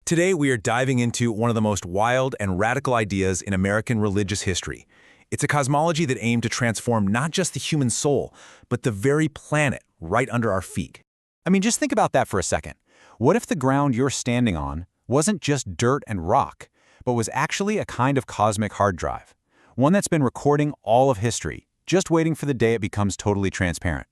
Today we are diving into one of the most wild and radical ideas in American religious history. It's a cosmology that aimed to transform not just the human soul, but the very planet right under our feet. I mean, just think about that for a second. What if the ground you're standing on wasn't just dirt and rock, but was actually a kind of cosmic hard drive? One that's been recording all of history, just waiting for the day it becomes totally transparent.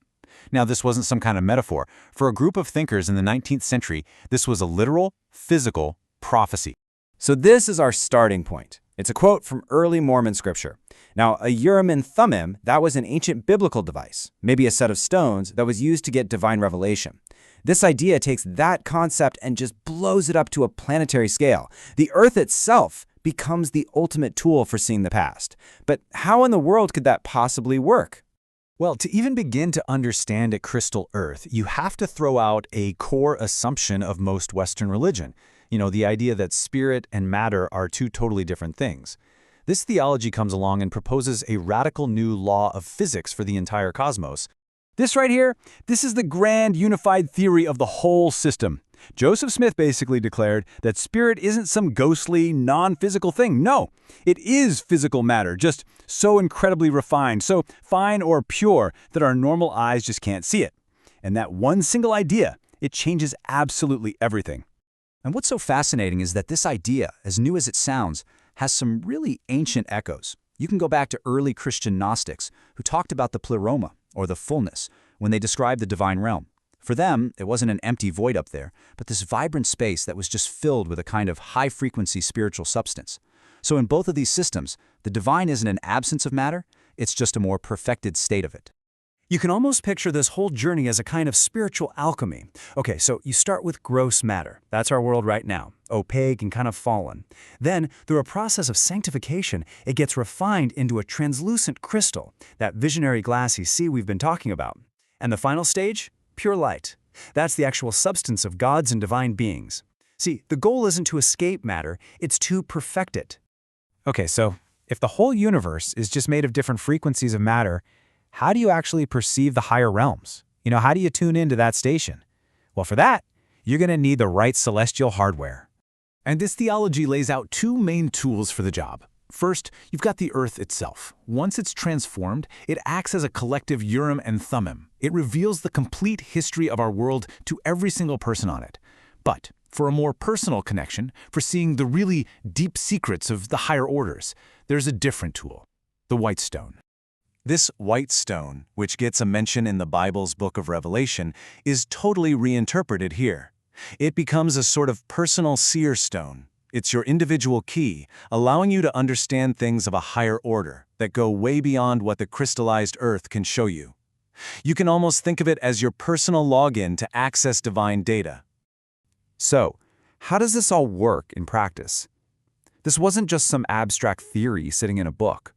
Now, this wasn't some kind of metaphor. For a group of thinkers in the 19th century, this was a literal, physical prophecy. So this is our starting point. It's a quote from early Mormon scripture. Now, a Urim and Thummim, that was an ancient biblical device, maybe a set of stones that was used to get divine revelation. This idea takes that concept and just blows it up to a planetary scale. The Earth itself becomes the ultimate tool for seeing the past. But how in the world could that possibly work? Well, to even begin to understand a crystal Earth, you have to throw out a core assumption of most Western religion. The idea that spirit and matter are two totally different things. This theology comes along and proposes a radical new law of physics for the entire cosmos. This right here, this is the grand unified theory of the whole system. Joseph Smith basically declared that spirit isn't some ghostly, non-physical thing. No, it is physical matter, just so incredibly refined, so fine or pure that our normal eyes just can't see it. And that one single idea, it changes absolutely everything. And what's so fascinating is that this idea, as new as it sounds, has some really ancient echoes. You can go back to early Christian Gnostics who talked about the Pleroma, or the fullness, when they described the divine realm. For them, it wasn't an empty void up there, but this vibrant space that was just filled with a kind of high-frequency spiritual substance. So in both of these systems, the divine isn't an absence of matter, it's just a more perfected state of it. You can almost picture this whole journey as a kind of spiritual alchemy. Okay, so you start with gross matter. That's our world right now, opaque and kind of fallen. Then, through a process of sanctification, it gets refined into a translucent crystal, that visionary glass you see we've been talking about. And the final stage? Pure light. That's the actual substance of gods and divine beings. See, the goal isn't to escape matter, it's to perfect it. Okay, so if the whole universe is just made of different frequencies of matter, how do you actually perceive the higher realms? How do you tune into that station? Well, for that, you're going to need the right celestial hardware. And this theology lays out two main tools for the job. First, you've got the Earth itself. Once it's transformed, it acts as a collective Urim and Thummim. It reveals the complete history of our world to every single person on it. But for a more personal connection, for seeing the really deep secrets of the higher orders, there's a different tool, the white stone. This white stone, which gets a mention in the Bible's book of Revelation, is totally reinterpreted here. It becomes a sort of personal seer stone. It's your individual key, allowing you to understand things of a higher order that go way beyond what the crystallized Earth can show you. You can almost think of it as your personal login to access divine data. So, how does this all work in practice? This wasn't just some abstract theory sitting in a book.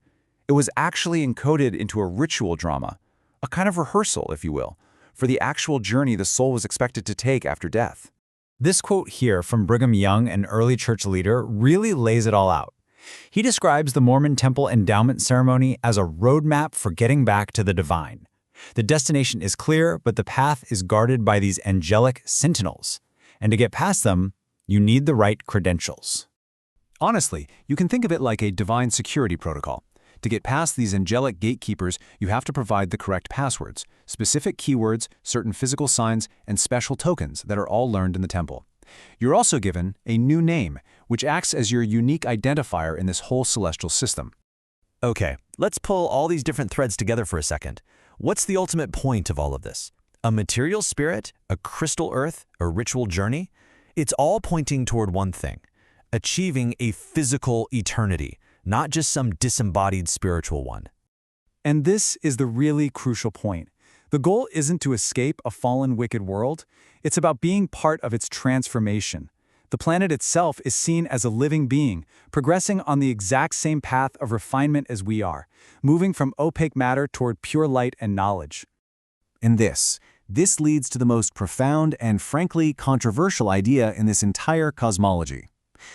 It was actually encoded into a ritual drama, a kind of rehearsal, if you will, for the actual journey the soul was expected to take after death. This quote here from Brigham Young, an early church leader, really lays it all out. He describes the Mormon temple endowment ceremony as a roadmap for getting back to the divine. The destination is clear, but the path is guarded by these angelic sentinels. And to get past them, you need the right credentials. Honestly, you can think of it like a divine security protocol. To get past these angelic gatekeepers, you have to provide the correct passwords, specific keywords, certain physical signs, and special tokens that are all learned in the temple. You're also given a new name, which acts as your unique identifier in this whole celestial system. Okay, let's pull all these different threads together for a second. What's the ultimate point of all of this? A material spirit? A crystal earth? A ritual journey? It's all pointing toward one thing: achieving a physical eternity, not just some disembodied spiritual one. And this is the really crucial point. The goal isn't to escape a fallen, wicked world. It's about being part of its transformation. The planet itself is seen as a living being, progressing on the exact same path of refinement as we are, moving from opaque matter toward pure light and knowledge. And this leads to the most profound and frankly controversial idea in this entire cosmology.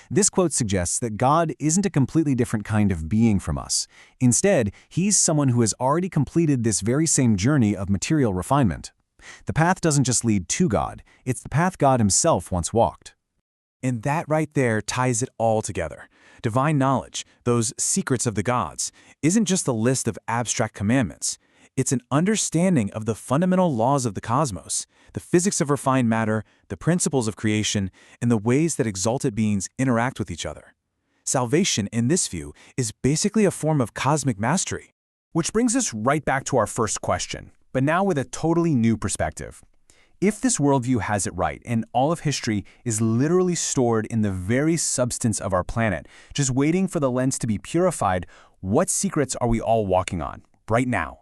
This quote suggests that God isn't a completely different kind of being from us. Instead, he's someone who has already completed this very same journey of material refinement. The path doesn't just lead to God, it's the path God himself once walked. And that right there ties it all together. Divine knowledge, those secrets of the gods, isn't just a list of abstract commandments. It's an understanding of the fundamental laws of the cosmos, the physics of refined matter, the principles of creation, and the ways that exalted beings interact with each other. Salvation, in this view, is basically a form of cosmic mastery. Which brings us right back to our first question, but now with a totally new perspective. If this worldview has it right, and all of history is literally stored in the very substance of our planet, just waiting for the lens to be purified, what secrets are we all walking on right now?